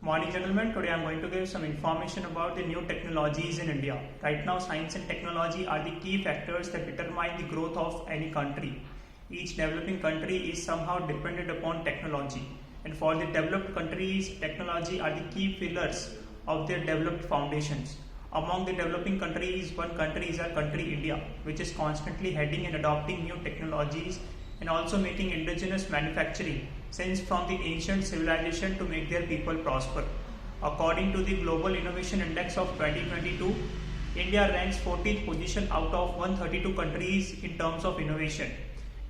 Morning gentlemen, today I am going to give some information about the new technologies in India. Right now science and technology are the key factors that determine the growth of any country. Each developing country is somehow dependent upon technology, and for the developed countries, technology are the key pillars of their developed foundations. Among the developing countries, one country is our country India, which is constantly heading and adopting new technologies and also making indigenous manufacturing since from the ancient civilization to make their people prosper. According to the Global Innovation Index of 2022, India ranks 14th position out of 132 countries in terms of innovation,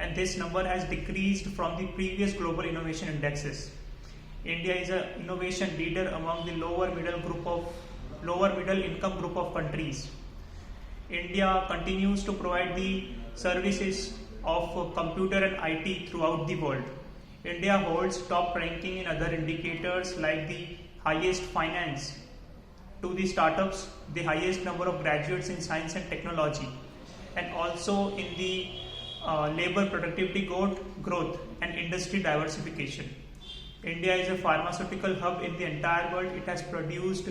and this number has decreased from the previous global innovation indexes. India is an innovation leader among the lower middle income group of countries. India continues to provide the services of computer and IT throughout the world. India holds top ranking in other indicators like the highest finance to the startups, the highest number of graduates in science and technology, and also in the labor productivity growth and industry diversification. India is a pharmaceutical hub in the entire world. It has produced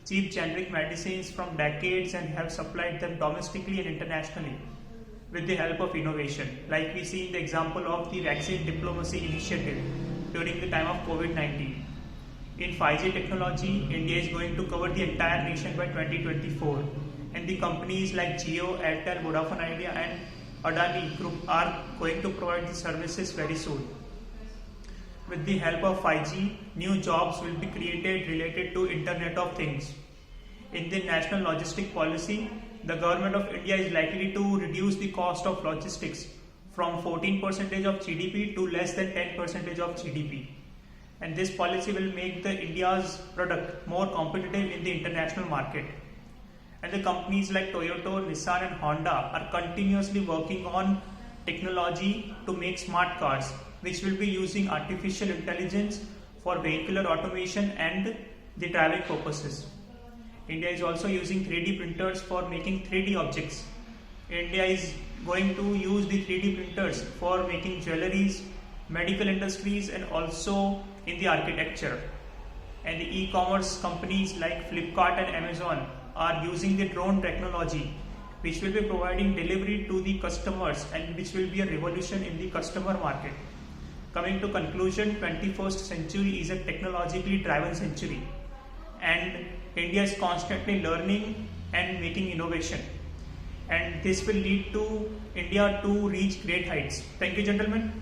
cheap generic medicines from decades and have supplied them domestically and internationally with the help of innovation, like we see in the example of the vaccine diplomacy initiative during the time of COVID-19. In 5G technology, India is going to cover the entire nation by 2024, and the companies like Jio, Airtel, Vodafone Idea and Adani Group are going to provide the services very soon. With the help of 5G, new jobs will be created related to Internet of Things. In the National Logistic Policy, the Government of India is likely to reduce the cost of logistics from 14% of GDP to less than 10% of GDP. And this policy will make the India's product more competitive in the international market. And the companies like Toyota, Nissan and Honda are continuously working on technology to make smart cars, which will be using artificial intelligence for vehicular automation and the driving purposes. India is also using 3D printers for making 3D objects. India is going to use the 3D printers for making jewelries, medical industries and also in the architecture. And the e-commerce companies like Flipkart and Amazon are using the drone technology, which will be providing delivery to the customers and which will be a revolution in the customer market. Coming to conclusion, 21st century is a technologically driven century, and India is constantly learning and making innovation, and this will lead to India to reach great heights. Thank you, gentlemen.